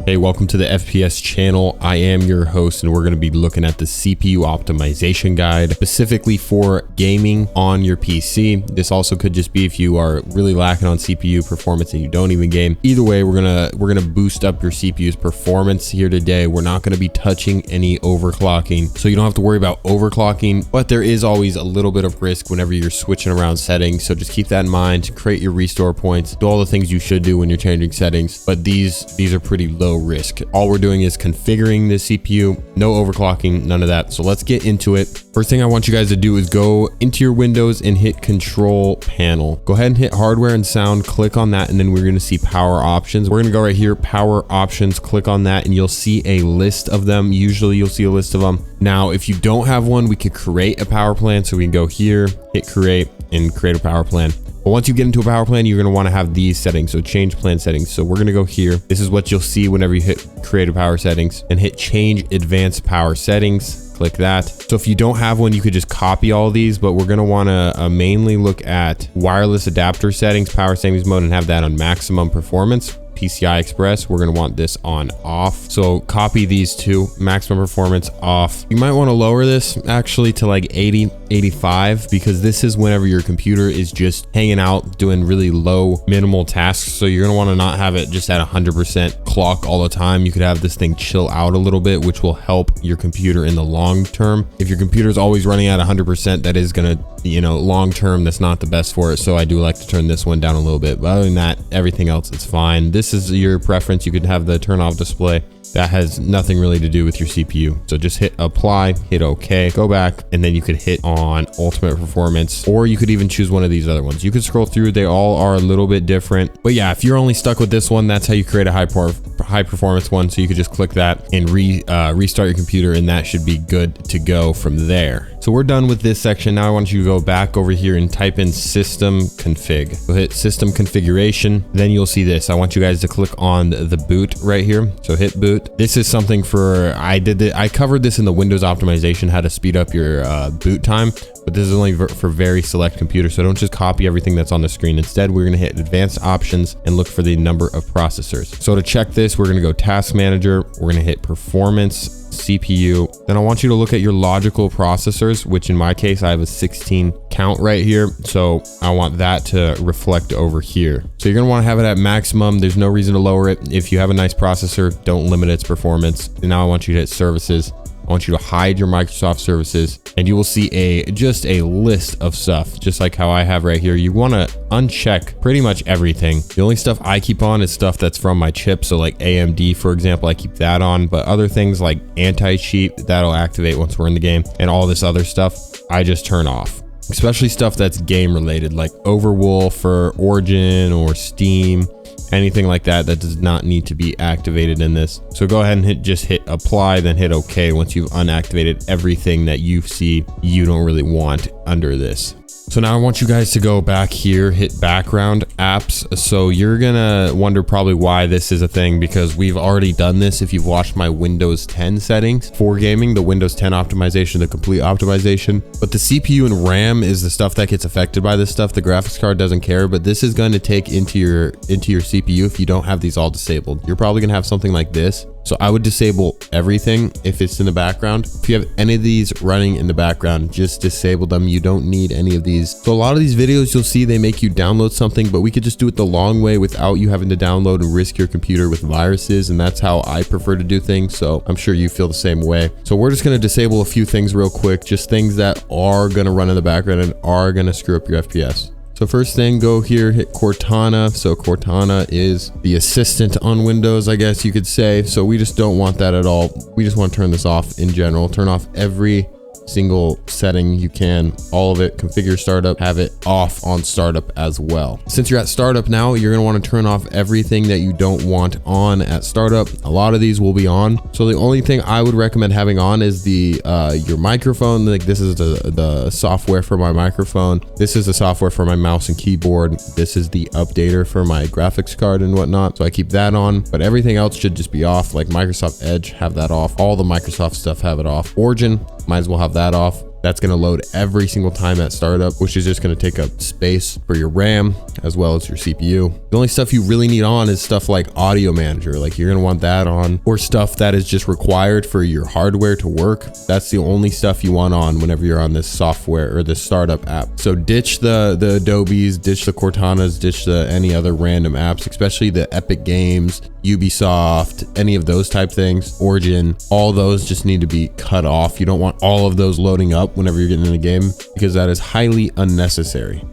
Hey, welcome to the FPS channel. I am your host, and we're going to be looking at the CPU optimization guide specifically for gaming on your PC. This also could just be if you are really lacking on CPU performance and you don't even game. Either way, we're gonna boost up your CPU's performance here today. We're not going to be touching any overclocking, so you don't have to worry about overclocking, but there is always a little bit of risk whenever you're switching around settings. So just keep that in mind. Create your restore points, do all the things you should do when you're changing settings, but these are pretty low risk. All we're doing is configuring the CPU, no overclocking, none of that. So let's get into it. First thing I want you guys to do is go into your Windows and hit Control Panel. Go ahead and hit Hardware and Sound, click on that, and then we're going to see Power Options. We're going to go right here, Power Options, click on that, and you'll see a list of them. Usually you'll see a list of them. Now, if you don't have one, we could create a power plan. So we can go here, hit Create, and create a power plan. But once you get into a power plan, you're going to want to have these settings. So change plan settings. So we're going to go here. This is what you'll see whenever you hit create a power settings and hit change advanced power settings. Click that. So if you don't have one, you could just copy all these, but we're going to want to mainly look at wireless adapter settings, power settings mode, and have that on maximum performance. PCI Express, we're going to want this on off. So copy these two, maximum performance off. You might want to lower this actually to like 80, 85, because this is whenever your computer is just hanging out doing really low minimal tasks. So you're going to want to not have it just at 100% clock all the time. You could have this thing chill out a little bit, which will help your computer in the long term. If your computer is always running at 100%, that is going to, long term, that's not the best for it. So I do like to turn this one down a little bit, but other than that, everything else is fine. This is your preference. You could have the turn off display. That has nothing really to do with your CPU. So just hit apply, hit OK, go back, and then you could hit on ultimate performance, or you could even choose one of these other ones. You could scroll through. They all are a little bit different, but yeah, if you're only stuck with this one, that's how you create a high performance one. So you could just click that and restart your computer, and that should be good to go from there. So we're done with this section. Now I want you to go back over here and type in system config. Go hit system configuration. Then you'll see this. I want you guys to click on the boot right here. So hit boot. This is something for, I covered this in the Windows optimization, how to speed up your boot time, but this is only for very select computers. So don't just copy everything that's on the screen. Instead, we're going to hit advanced options and look for the number of processors. So to check this, we're going to go task manager. We're going to hit performance, CPU. Then I want you to look at your logical processors, which in my case, I have a 16 count right here. So I want that to reflect over here. So you're going to want to have it at maximum. There's no reason to lower it. If you have a nice processor, don't limit its performance. And now I want you to hit services. I want you to hide your Microsoft services, and you will see just a list of stuff, just like how I have right here. You want to uncheck pretty much everything. The only stuff I keep on is stuff that's from my chip. So like AMD, for example, I keep that on, but other things like anti-cheat, that'll activate once we're in the game, and all this other stuff, I just turn off. Especially stuff that's game related, like Overwolf or Origin or Steam. Anything like that does not need to be activated in this. So go ahead and just hit apply, then hit OK once you've unactivated everything that you see you don't really want under this. So now I want you guys to go back here, hit background apps. So you're gonna wonder probably why this is a thing, because we've already done this. If you've watched my Windows 10 settings for gaming, the Windows 10 optimization, the complete optimization, but the CPU and RAM is the stuff that gets affected by this stuff. The graphics card doesn't care, but this is going to take into your CPU if you don't have these all disabled. You're probably gonna have something like this. So I would disable everything if it's in the background. If you have any of these running in the background, just disable them. You don't need any of these. So a lot of these videos you'll see, they make you download something, but we could just do it the long way without you having to download and risk your computer with viruses. And that's how I prefer to do things. So I'm sure you feel the same way. So we're just going to disable a few things real quick, just things that are going to run in the background and are going to screw up your FPS. So first thing, go here, hit Cortana. So Cortana is the assistant on Windows, I guess you could say. So we just don't want that at all. We just want to turn this off in general. Turn off every single setting you can, all of it. Configure startup, have it off on startup as well. Since you're at startup now, you're going to want to turn off everything that you don't want on at startup. A lot of these will be on. So the only thing I would recommend having on is the your microphone. Like this is the software for my microphone. This is the software for my mouse and keyboard. This is the updater for my graphics card and whatnot. So I keep that on, but everything else should just be off. Like Microsoft Edge, have that off. All the Microsoft stuff, have it off. Origin, might as well have that off. That's going to load every single time at startup, which is just going to take up space for your RAM as well as your CPU. The only stuff you really need on is stuff like audio manager, like you're going to want that on, or stuff that is just required for your hardware to work. That's the only stuff you want on whenever you're on this software or this startup app. So ditch the Adobes, ditch the Cortanas, ditch any other random apps, especially the Epic Games, Ubisoft, any of those type things, Origin. All those just need to be cut off. You don't want all of those loading up whenever you're getting in a game, because that is highly unnecessary.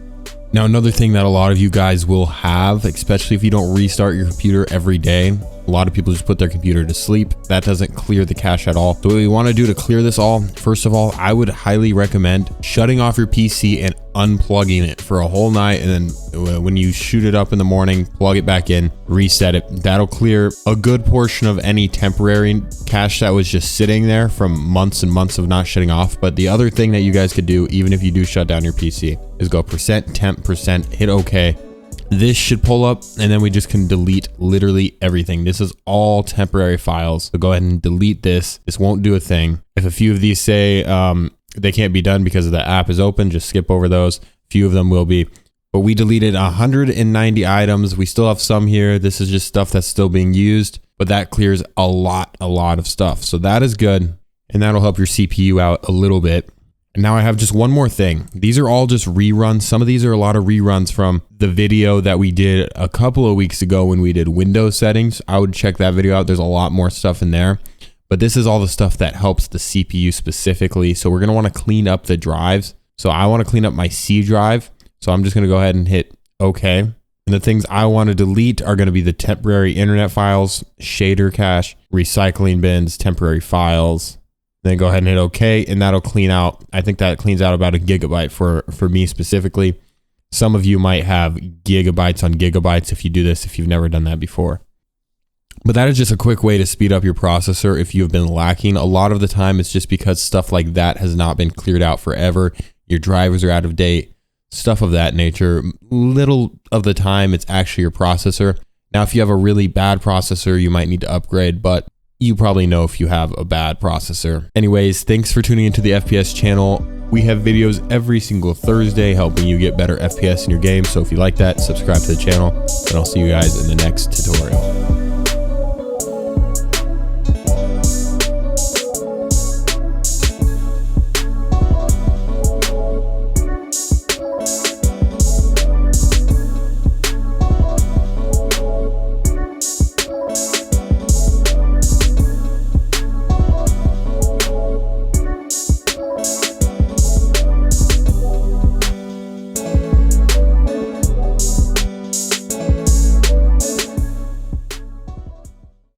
Now, another thing that a lot of you guys will have, especially if you don't restart your computer every day, a lot of people just put their computer to sleep. That doesn't clear the cache at all. So what we want to do to clear this all, first of all, I would highly recommend shutting off your PC and unplugging it for a whole night. And then when you shoot it up in the morning, plug it back in, reset it. That'll clear a good portion of any temporary cache that was just sitting there from months and months of not shutting off. But the other thing that you guys could do, even if you do shut down your PC, is go %temp%, hit OK. This should pull up, and then we just can delete literally everything. This is all temporary files. So go ahead and delete this. This won't do a thing. If a few of these say they can't be done because the app is open, just skip over those. Few of them will be. But we deleted 190 items. We still have some here. This is just stuff that's still being used, but that clears a lot of stuff. So that is good, and that'll help your CPU out a little bit. And now I have just one more thing. These are all just reruns. Some of these are a lot of reruns from the video that we did a couple of weeks ago when we did Windows settings. I would check that video out. There's a lot more stuff in there, but this is all the stuff that helps the CPU specifically. So we're going to want to clean up the drives. So I want to clean up my C drive. So I'm just going to go ahead and hit OK. And the things I want to delete are going to be the temporary internet files, shader cache, recycling bins, temporary files. Then go ahead and hit OK, and that'll clean out. I think that cleans out about 1 gigabyte for me specifically. Some of you might have gigabytes on gigabytes if you do this, if you've never done that before. But that is just a quick way to speed up your processor if you've been lacking. A lot of the time, it's just because stuff like that has not been cleared out forever. Your drivers are out of date, stuff of that nature. Little of the time, it's actually your processor. Now, if you have a really bad processor, you might need to upgrade, but you probably know if you have a bad processor. Anyways, thanks for tuning into the FPS channel. We have videos every single Thursday helping you get better FPS in your game. So if you like that, subscribe to the channel, and I'll see you guys in the next tutorial.